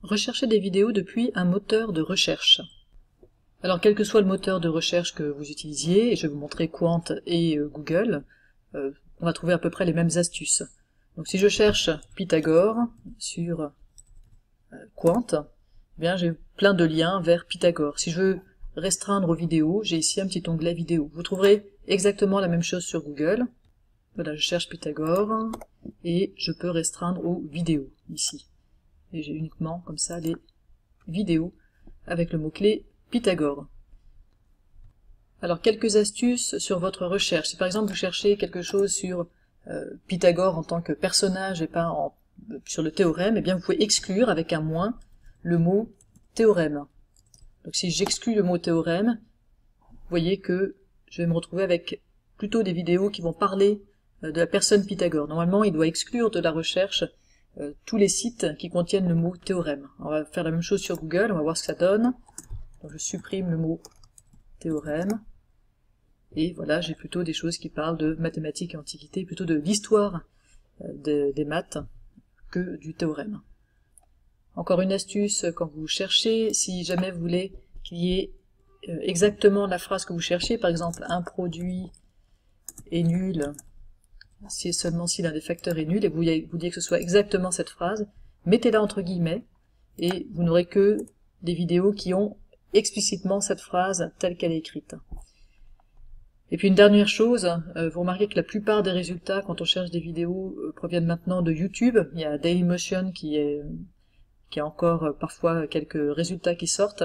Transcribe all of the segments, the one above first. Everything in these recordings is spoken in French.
Rechercher des vidéos depuis un moteur de recherche. Alors quel que soit le moteur de recherche que vous utilisiez, et je vais vous montrer Qwant et Google, on va trouver à peu près les mêmes astuces. Donc si je cherche Pythagore sur Qwant, eh bien j'ai plein de liens vers Pythagore. Si je veux restreindre aux vidéos, j'ai ici un petit onglet vidéo. Vous trouverez exactement la même chose sur Google. Voilà, je cherche Pythagore et je peux restreindre aux vidéos ici. Et j'ai uniquement comme ça les vidéos avec le mot-clé Pythagore. Alors quelques astuces sur votre recherche. Si par exemple vous cherchez quelque chose sur Pythagore en tant que personnage et pas sur le théorème, eh bien vous pouvez exclure avec un moins le mot théorème. Donc si j'exclus le mot théorème, vous voyez que je vais me retrouver avec plutôt des vidéos qui vont parler de la personne Pythagore. Normalement, il doit exclure de la recherche tous les sites qui contiennent le mot théorème. On va faire la même chose sur Google, on va voir ce que ça donne. Donc je supprime le mot théorème, et voilà, j'ai plutôt des choses qui parlent de mathématiques et antiquité, plutôt de l'histoire des maths que du théorème. Encore une astuce quand vous cherchez, si jamais vous voulez qu'il y ait exactement la phrase que vous cherchez, par exemple un produit est nul, c'est seulement si l'un des facteurs est nul, et vous voulez que ce soit exactement cette phrase, mettez-la entre guillemets, et vous n'aurez que des vidéos qui ont explicitement cette phrase telle qu'elle est écrite. Et puis une dernière chose, vous remarquez que la plupart des résultats quand on cherche des vidéos proviennent maintenant de YouTube. Il y a Dailymotion qui a encore parfois quelques résultats qui sortent,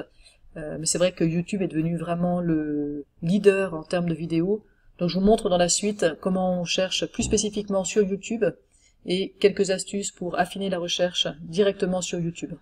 mais c'est vrai que YouTube est devenu vraiment le leader en termes de vidéos. Donc je vous montre dans la suite comment on cherche plus spécifiquement sur YouTube et quelques astuces pour affiner la recherche directement sur YouTube.